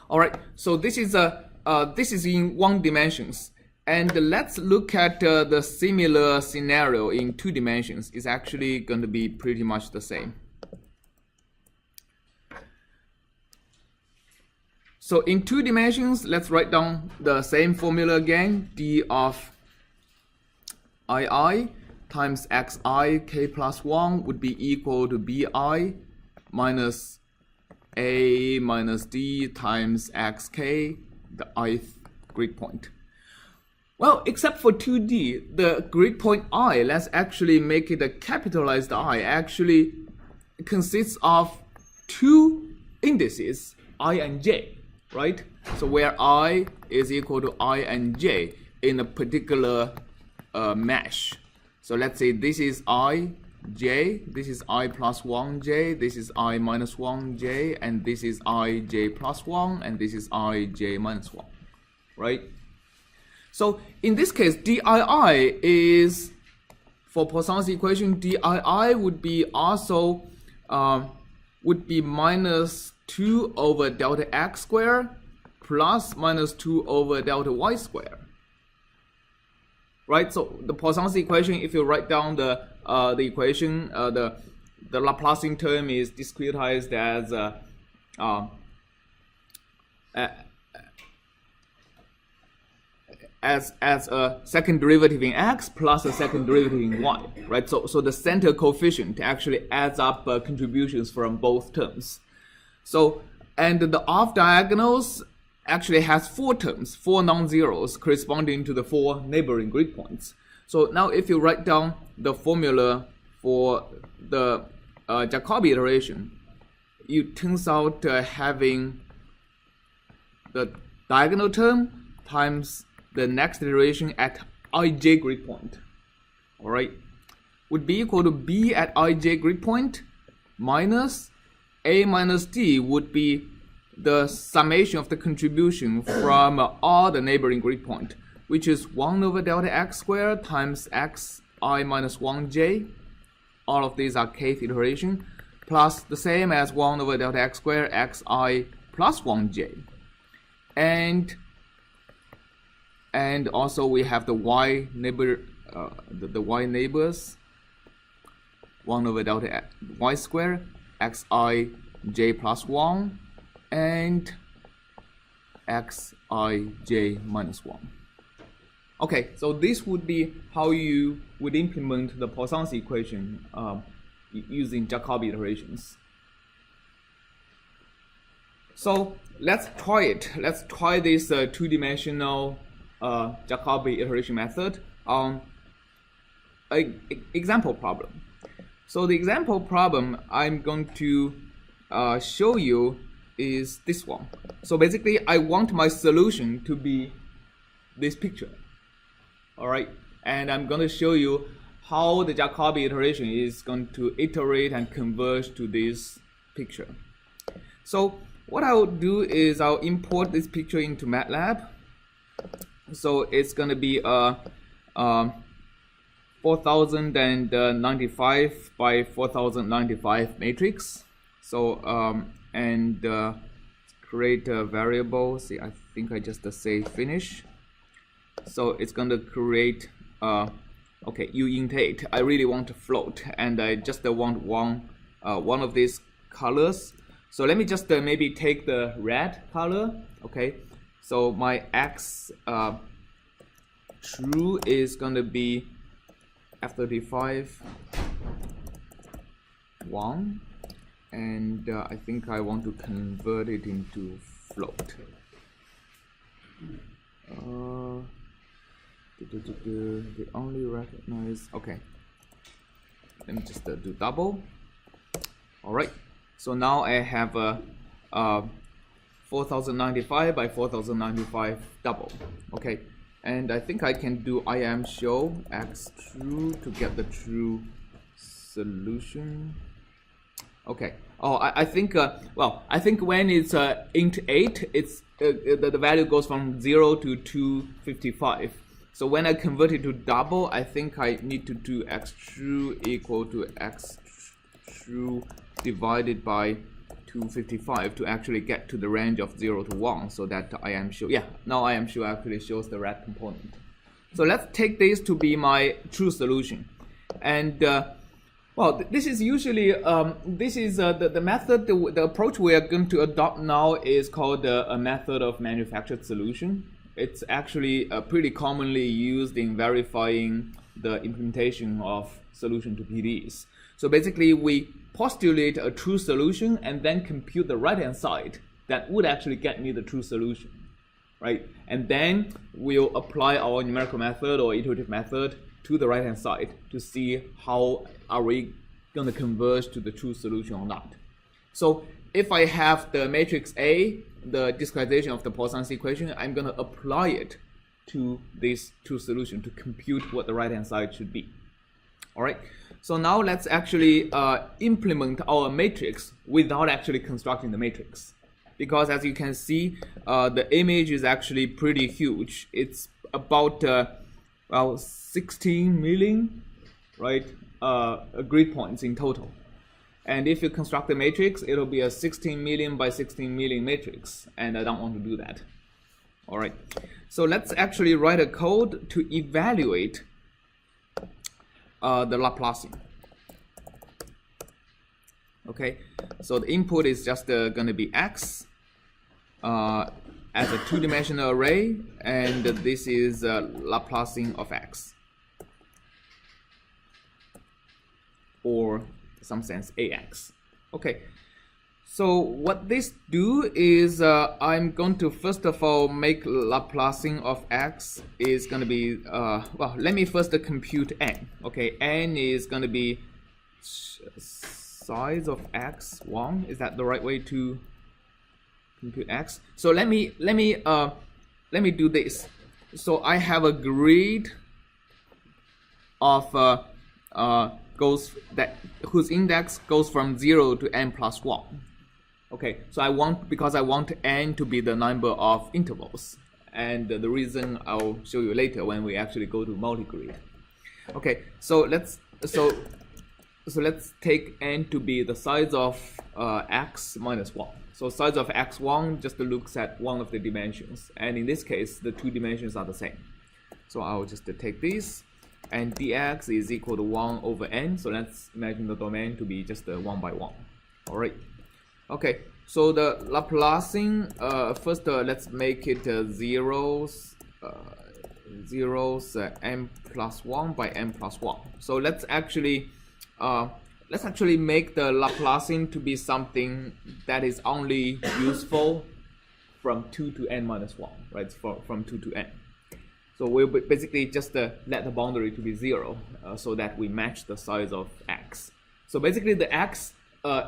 All right, so this is in 1 dimensions, and let's look at the similar scenario in 2 dimensions. It's actually going to be pretty much the same. So in 2 dimensions, let's write down the same formula again. D of II times xi k plus 1 would be equal to bi minus a minus d times xk, the ith grid point. Well, except for 2D, the grid point I, let's actually make it a capitalized I, actually consists of 2 indices, I and j, right? So where I is equal to I and j in a particular mesh. So let's say this is I, j, this is I plus 1j, this is I minus 1j, and this is I j plus 1, and this is I j minus 1, right? So in this case, dii is, for Poisson's equation, dii would be also would be minus 2 over delta x squared plus minus 2 over delta y squared. Right, so the Poisson's equation, if you write down the equation, the Laplacian term is discretized as a second derivative in x plus a second derivative in y, right? So the center coefficient actually adds up contributions from both terms. So, and the off diagonals actually has 4 terms, 4 non-zeros corresponding to the 4 neighboring grid points. So now if you write down the formula for the Jacobi iteration, it turns out having the diagonal term times the next iteration at ij grid point, all right, would be equal to b at ij grid point minus a minus d would be the summation of the contribution from all the neighboring grid point, which is 1 over delta x squared times xi minus 1j. All of these are kth iteration, plus the same as 1 over delta x squared xi plus 1j. And also we have the y neighbor, the y neighbors, 1 over delta y squared xi j plus 1 and xij minus 1. Okay, so this would be how you would implement the Poisson's equation using Jacobi iterations. So let's try it. Let's try this 2-dimensional Jacobi iteration method on an example problem. So the example problem I'm going to show you is this one. So basically, I want my solution to be this picture. All right, and I'm going to show you how the Jacobi iteration is going to iterate and converge to this picture. So what I'll do is I'll import this picture into MATLAB. So it's going to be a 4095 by 4095 matrix. So and create a variable. See, I think I just say finish. So it's going to create okay, u int 8. I really want to float, and I just want one of these colors. So let me just maybe take the red color. Okay, so my x true is going to be F35 1, and I think I want to convert it into float. They only recognize, okay, let me just do double. All right, so now I have a 4095 by 4095 double. Okay, and I think I can do IM show x true to get the true solution. Okay. Oh, I think well, I think when it's int 8, it's the value goes from 0 to 255. So when I convert it to double, I think I need to do x true equal to x true divided by 255 to actually get to the range of 0 to 1, so that I am sure, yeah, now I am sure actually shows the red component. So let's take this to be my true solution. And well, this is usually, this is the method, the approach we are going to adopt now is called a method of manufactured solution. It's actually pretty commonly used in verifying the implementation of solution to PDEs. So basically, we postulate a true solution and then compute the right-hand side that would actually get me the true solution, right? And then we'll apply our numerical method or iterative method to the right-hand side to see how are we going to converge to the true solution or not. So if I have the matrix A, the discretization of the Poisson's equation, I'm going to apply it to this true solution to compute what the right-hand side should be. All right. So now let's actually implement our matrix without actually constructing the matrix. Because as you can see, the image is actually pretty huge. It's about well, 16 million, right, grid points in total. And if you construct the matrix, it'll be a 16 million by 16 million matrix, and I don't want to do that. All right, so let's actually write a code to evaluate the Laplacian. Okay, so the input is just going to be x as a two-dimensional array, and this is Laplacian of x, or in some sense ax. Okay, so what this do is I'm going to first of all make Laplacian of x is going to be well, let me first compute n. Okay, n is going to be size of x1. Is that the right way to compute x? So let me do this. So I have a grid of whose index goes from 0 to n plus 1. Okay, so because I want n to be the number of intervals, and the reason I'll show you later when we actually go to multigrid. Okay, so let's take n to be the size of x minus 1. So size of x1 just looks at one of the dimensions, and in this case the two dimensions are the same. So I'll just take this, and dx is equal to 1 over n. So let's imagine the domain to be just 1 by 1. All right. Okay. So the Laplacian, first let's make it zeros n plus 1 by n plus 1. So let's actually make the Laplacian to be something that is only useful from 2 to n minus 1, right? From 2 to n. So we'll basically just let the boundary to be 0 so that we match the size of x. So basically the x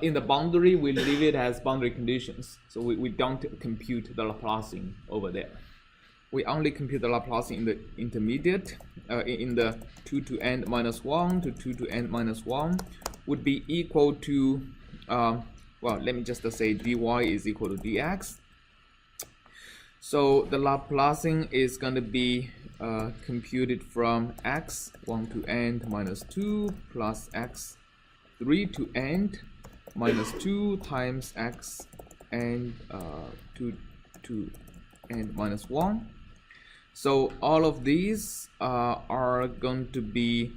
in the boundary, we leave it as boundary conditions. So we don't compute the Laplacian over there. We only compute the Laplacian in the intermediate, in the 2 to n minus 1 to 2 to n minus 1 would be equal to, well, let me just say dy is equal to dx. So the Laplacian is going to be computed from x 1 to n minus 2 plus x 3 to n minus 2 times x n 2 to n minus 1. So all of these are going to be,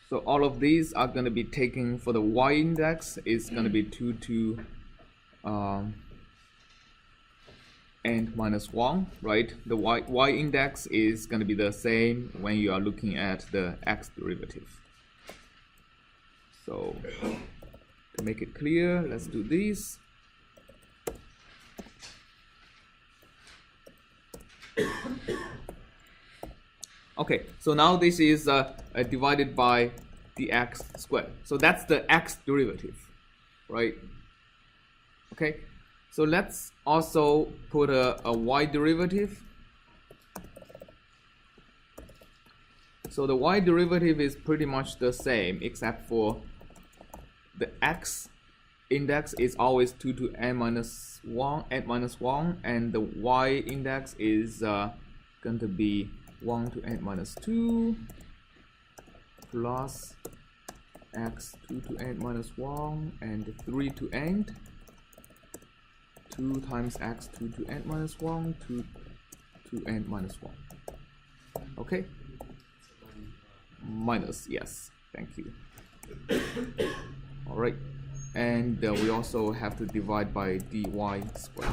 so all of these are going to be taken for the y index is going to be 2 to n minus 1, right? The y index is going to be the same when you are looking at the x derivative. So to make it clear, let's do this. Okay, so now this is divided by dx squared. So that's the x derivative, right? Okay, so let's also put a y derivative. So the y derivative is pretty much the same, except for the x index is always 2 to n minus 1, and the y index is going to be 1 to n minus 2 plus x2 to n minus 1 and 3 to n, 2 times x2 to n minus 1 to n minus 1. Okay? Minus, yes, thank you. Alright, and we also have to divide by dy squared.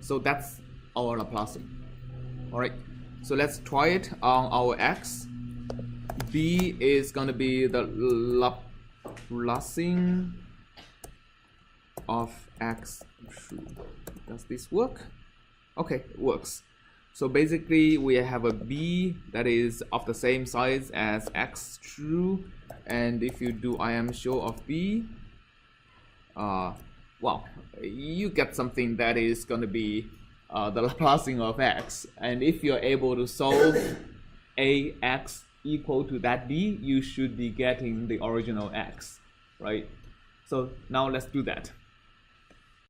So that's our Laplacian. Alright, so let's try it on our x. B is going to be the Laplacian of x true. Does this work? Okay, it works. So basically we have a b that is of the same size as x true, and if you do I am sure of b, well, you get something that is going to be the Laplacian of x, and if you're able to solve ax equal to that b, you should be getting the original x, right? So now let's do that.